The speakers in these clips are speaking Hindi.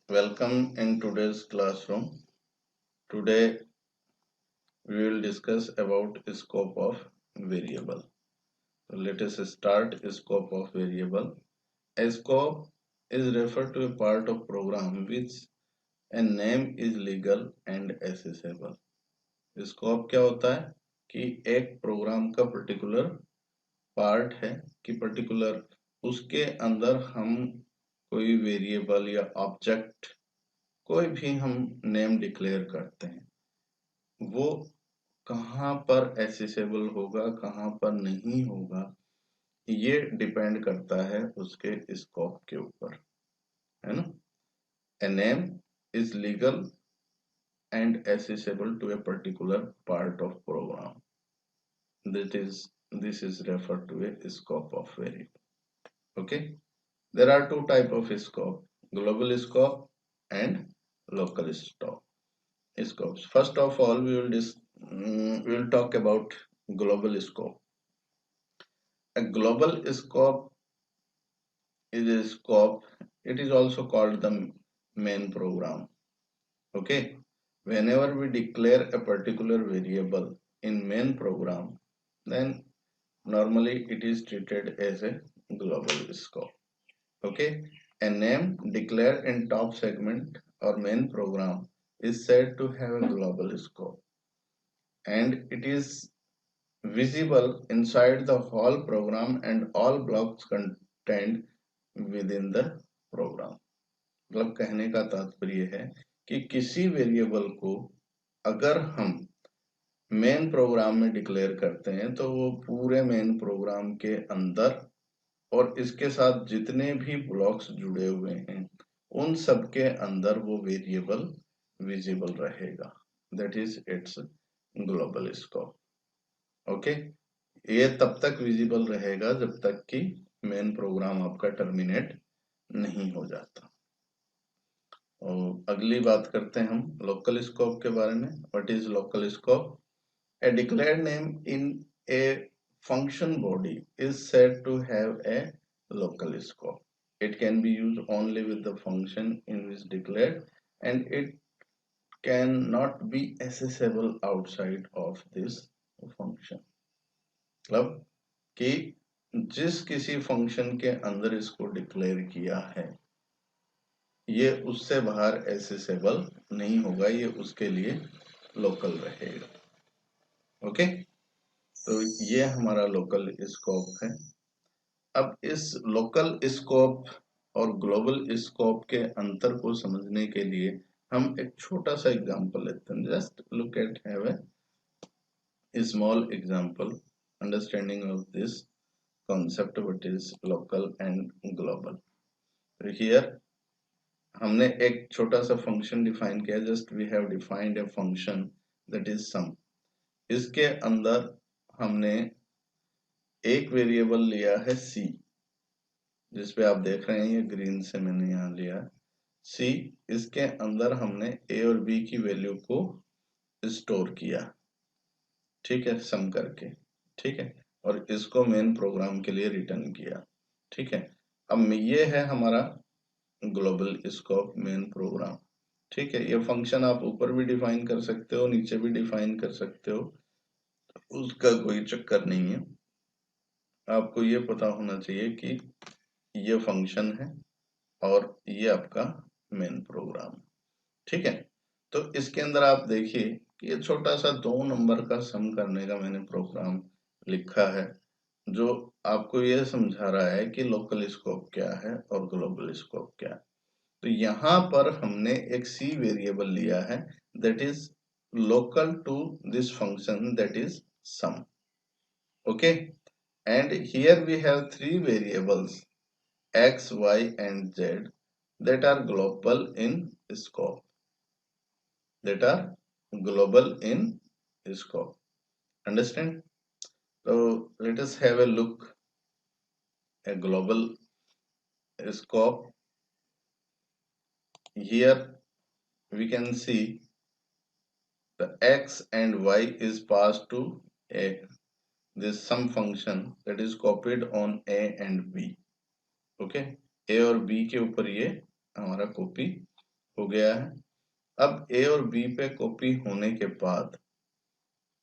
Welcome in today's classroom. Today we will discuss about scope of variable. So let us start scope of variable. A scope is referred to a part of program which a name is legal and accessible. Scope क्या होता है कि एक प्रोग्राम का पर्टिकुलर पार्ट है कि पर्टिकुलर उसके अंदर हम कोई वेरिएबल या ऑब्जेक्ट कोई भी हम नेम डिक्लेयर करते हैं वो कहाँ पर एक्सेसिबल होगा कहाँ पर नहीं होगा ये डिपेंड करता है उसके स्कोप के ऊपर है ना a name is legal and accessible to a particular part of program. That is, this is referred to a scope of variable. Okay, there are two type of scope: global scope and local scope. Scopes. First of all, we will talk about global scope. A global scope is a scope. It is also called the main program. Okay, whenever we declare a particular variable in main program, then normally it is treated as a global scope. Okay, a name declared in top segment or main program is said to have a global scope, and it is visible inside the whole program and all blocks contained within the program. मतलब कहने का तात्पर्य है कि किसी वेरिएबल को अगर हम मेन प्रोग्राम में डिक्लेयर करते हैं तो वो पूरे मेन प्रोग्राम के अंदर और इसके साथ जितने भी ब्लॉक्स जुड़े हुए हैं उन सब के अंदर वो वेरिएबल विजिबल रहेगा. That is it's global scope. Okay, ये तब तक विजिबल रहेगा जब तक कि मेन प्रोग्राम आपका टर्मिनेट नहीं हो जाता. और अगली बात करते हैं हम लोकल स्कोप के बारे में. What is local scope? A declared name in a function body is said to have a local scope. It can be used only with the function in which declared, and it cannot be accessible outside of this function. मतलब कि जिस किसी फंक्शन के अंदर इसको डिक्लेयर किया है ये उससे बाहर एक्सेसिबल नहीं होगा, ये उसके लिए लोकल रहेगा. ओके, तो ये हमारा लोकल स्कोप है. अब इस लोकल स्कोप और ग्लोबल स्कोप के अंतर को समझने के लिए हम एक छोटा सा एग्जांपल लेते हैं. Just look at have a small example understanding of this concept what is local and global. Here हमने एक छोटा सा फंक्शन डिफाइन किया. Just we have defined a function that is sum. इसके अंदर हमने एक वेरिएबल लिया है सी, जिसपे आप देख रहे हैं ये ग्रीन से मैंने यहाँ लिया सी. इसके अंदर हमने ए और बी की वैल्यू को स्टोर किया, ठीक है, सम करके, ठीक है, और इसको मेन प्रोग्राम के लिए रिटर्न किया, ठीक है. अब ये है हमारा ग्लोबल स्कोप मेन प्रोग्राम, ठीक है. ये फंक्शन आप ऊपर भी डिफाइन कर सकते हो, नीचे भी डिफाइन कर सकते हो, उसका कोई चक्कर नहीं है. आपको ये पता होना चाहिए कि ये फंक्शन है और ये आपका मेन प्रोग्राम, ठीक है. तो इसके अंदर आप देखिए कि ये छोटा सा 2 नंबर का सम करने का मैंने प्रोग्राम लिखा है जो आपको ये समझा रहा है कि लोकल स्कोप क्या है और ग्लोबल स्कोप क्या है. तो यहाँ पर हमने एक सी वेरिएबल लिया है that is local to this function that is sum. Okay, and here we have 3 variables x, y and z that are global in scope, that are global in scope. Understand? So let us have a look a global scope. Here we can see the x and y is passed to a this sum function that is copied on a and b. Okay, a और बी के ऊपर ये हमारा कॉपी हो गया है। अब ए और बी पे कॉपी होने के बाद,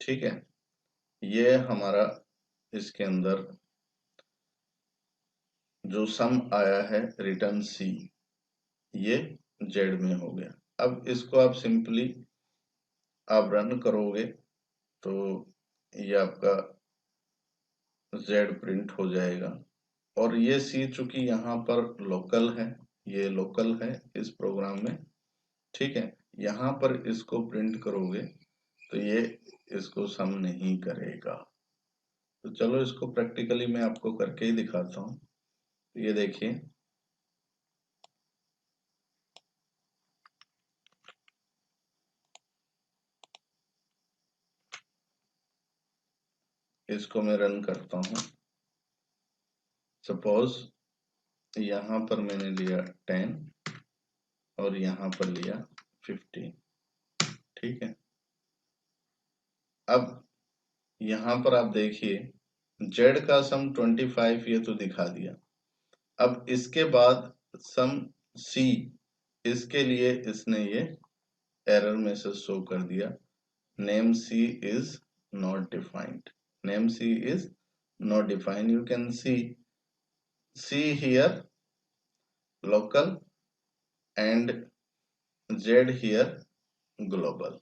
ठीक है, ये हमारा इसके अंदर जो सम आया है रिटर्न सी, ये जेड में हो गया। अब इसको आप सिंपली आप रन करोगे तो ये आपका जेड प्रिंट हो जाएगा। और ये सी चूंकि यहाँ पर लोकल है, ये लोकल है इस प्रोग्राम में, ठीक है, यहाँ पर इसको प्रिंट करोगे तो ये इसको सम नहीं करेगा। तो चलो इसको प्रैक्टिकली मैं आपको करके ही दिखाता हूँ। ये देखिए, इसको मैं रन करता हूँ। सपोज यहाँ पर मैंने लिया 10 और यहाँ पर लिया 15, ठीक है। अब यहाँ पर आप देखिए जेड का सम 25 ये तो दिखा दिया। अब इसके बाद सम सी, इसके लिए इसने ये एरर मैसेज शो कर दिया, name c is not defined, name c is not defined. You can see here local and z here global.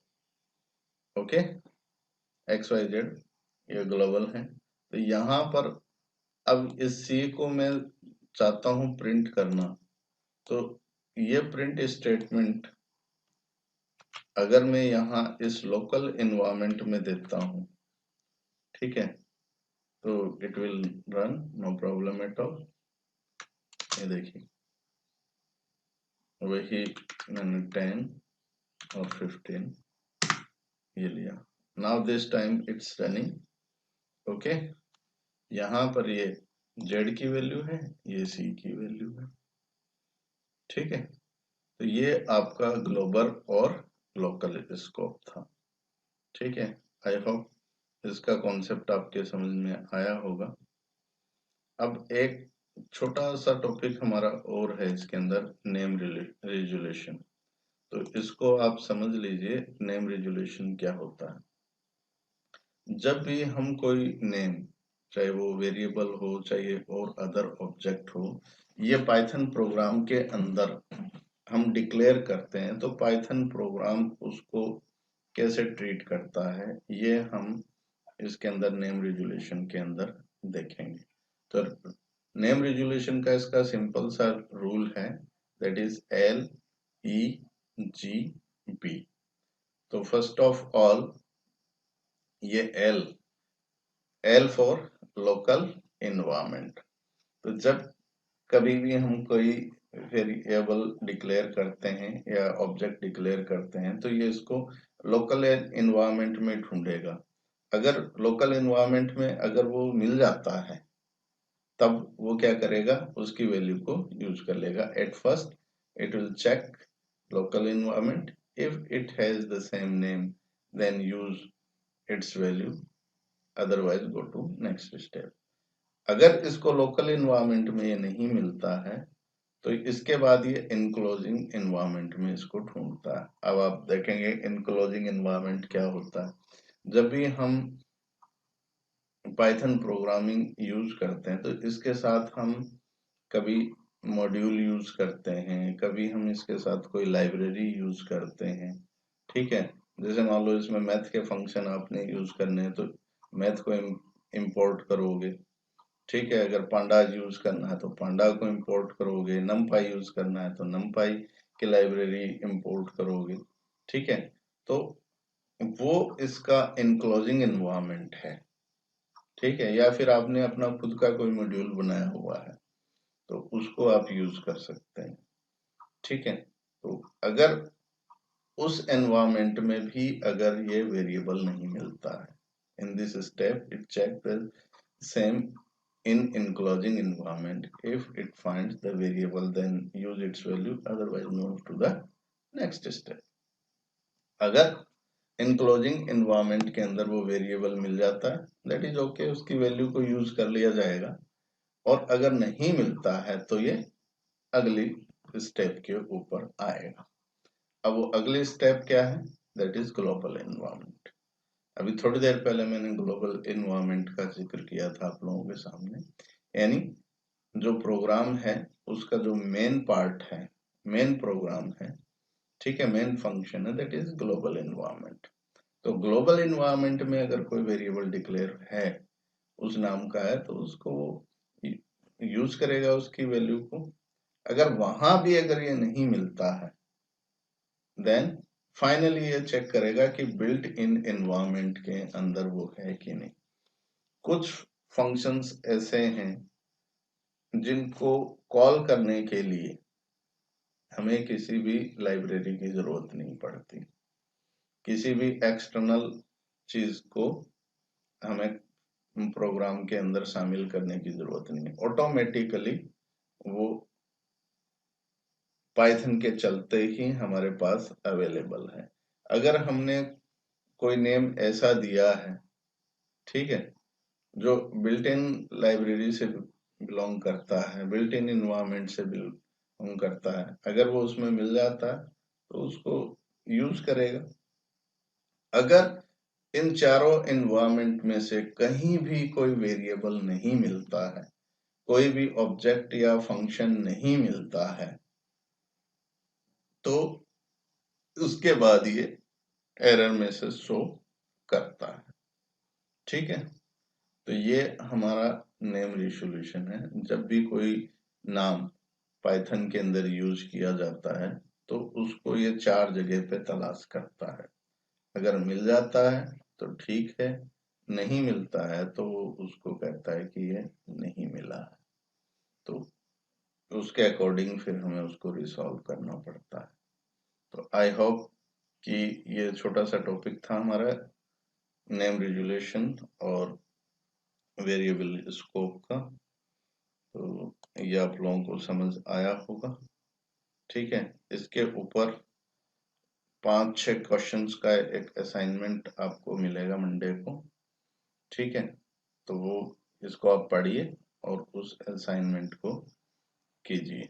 Okay, x y z ये ग्लोबल है। तो यहाँ पर अब इस c को मैं चाहता हूँ प्रिंट करना, तो ये प्रिंट स्टेटमेंट अगर मैं यहाँ इस लोकल एनवायरनमेंट में देता हूँ, ठीक है, तो it will run no problem at all. ये देखिए वही मैंने 10 और 15 ये लिया। Now this time it's running. Okay, यहाँ पर ये z की वैल्यू है, ये c की वैल्यू है, ठीक है। तो ये आपका ग्लोबल और लोकल स्कोप था, ठीक है। आई होप इसका कॉन्सेप्ट आपके समझ में आया होगा। अब एक छोटा सा टॉपिक हमारा और है इसके अंदर, नेम रिजोल्यूशन। तो इसको आप समझ लीजिए, नेम रिजोल्यूशन क्या होता है। जब भी हम कोई नेम, चाहे वो वेरिएबल हो चाहे और अदर ऑब्जेक्ट हो, ये पाइथन प्रोग्राम के अंदर हम डिक्लेयर करते हैं, तो पाइथन प्रोग्राम उसको कैसे ट्रीट करता है ये हम इसके अंदर नेम रिजोल्यूशन के अंदर देखेंगे। तो नेम रिजोल्यूशन का इसका सिंपल सा रूल है, दैट इज LEGB। तो फर्स्ट ऑफ ऑल ये L फॉर लोकल एनवायरनमेंट। तो जब कभी भी हम कोई वेरिएबल डिक्लेयर करते हैं या ऑब्जेक्ट डिक्लेयर करते हैं, तो ये इसको लोकल एनवायरनमेंट में ढूंढेगा। अगर लोकल एनवायरनमेंट में अगर वो मिल जाता है, तब वो क्या करेगा, उसकी वैल्यू को यूज कर लेगा। At first it will check local environment, if it has the same name then use its value, otherwise go to next step. अगर इसको लोकल एनवायरनमेंट में ये नहीं मिलता है, तो इसके बाद ये इनक्लोजिंग एनवायरनमेंट में इसको ढूंढता है। अब आप देखेंगे इनक्लोजिंग एनवायरनमेंट क्या होता है। जब भी हम पाइथन प्रोग्रामिंग यूज करते हैं, तो इसके साथ हम कभी मॉड्यूल यूज करते हैं, कभी हम इसके साथ कोई लाइब्रेरी यूज करते हैं, ठीक है। जैसे मान लो इसमें मैथ के फंक्शन आपने यूज करने हैं, तो मैथ को इंपोर्ट करोगे, ठीक है। अगर पांडाज यूज करना है तो पांडा को इंपोर्ट करोगे, नमपाई यूज करना है तो नमपाई की लाइब्रेरी इंपोर्ट करोगे, ठीक है। तो वो इसका इनक्लोजिंग एनवायरनमेंट है, ठीक है। या फिर आपने अपना खुद का कोई मॉड्यूल बनाया हुआ है, तो उसको आप यूज कर सकते हैं, ठीक है। तो अगर उस एनवायरनमेंट में भी अगर ये वेरिएबल नहीं मिलता है, in this step it check the same in enclosing environment. If it finds the variable, then use its value, otherwise move to the next step. अगर enclosing environment के अंदर वो वेरिएबल मिल जाता है, that is okay, उसकी वैल्यू को यूज कर लिया जाएगा। और अगर नहीं मिलता है तो ये अगली स्टेप के ऊपर आएगा। अब वो अगली स्टेप क्या है, दैट इज ग्लोबल एनवायरनमेंट। अभी थोड़ी देर पहले मैंने ग्लोबल एनवायरनमेंट का जिक्र किया था आप लोगों के सामने, यानी जो प्रोग्राम है उसका जो मेन पार्ट है, मेन प्रोग्राम है, ठीक है, मेन फंक्शन है, दैट इज ग्लोबल एनवायरनमेंट। तो ग्लोबल एनवायरनमेंट में अगर कोई वेरिएबल डिक्लेयर है उस नाम का है तो उसको यूज करेगा उसकी वैल्यू को। अगर वहां भी अगर ये नहीं मिलता है देन फाइनली ये चेक करेगा कि बिल्ट इन एनवायरनमेंट के अंदर वो है कि नहीं। कुछ फंक्शंस ऐसे हैं जिनको कॉल करने के लिए हमें किसी भी लाइब्रेरी की जरूरत नहीं पड़ती, किसी भी एक्सटर्नल चीज को हमें प्रोग्राम के अंदर शामिल करने की जरूरत नहीं है, ऑटोमेटिकली वो पाइथन के चलते ही हमारे पास अवेलेबल है। अगर हमने कोई नेम ऐसा दिया है, ठीक है, जो बिल्ट इन लाइब्रेरी से बिलोंग करता है, बिल्ट इन इन्वायरमेंट से बिलोंग करता है, अगर वो उसमें मिल जाता है तो उसको यूज करेगा। अगर इन चारों इन्वायरमेंट में से कहीं भी कोई वेरिएबल नहीं मिलता है, कोई भी ऑब्जेक्ट या फंक्शन नहीं मिलता है, तो उसके बाद ये एरर मैसेज शो करता है, ठीक है। तो ये हमारा नेम रिजोल्यूशन है। जब भी कोई नाम पाइथन के अंदर यूज किया जाता है तो उसको ये चार जगह पे तलाश करता है। अगर मिल जाता है तो ठीक है, नहीं मिलता है तो वो उसको कहता है कि ये नहीं मिला है। तो उसके अकॉर्डिंग फिर हमें उसको रिसॉल्व करना पड़ता है। तो आई होप कि ये छोटा सा टॉपिक था हमारा नेम रिजोल्यूशन और वेरिएबल स्कोप का। तो ये आप लोगों को समझ आया होगा, ठीक है। इसके ऊपर 5-6 क्वेश्चंस का एक असाइनमेंट आपको मिलेगा मंडे को, ठीक है। तो वो इसको आप पढ़िए और उस असाइनमेंट को कीजिए।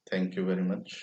Thank you very much.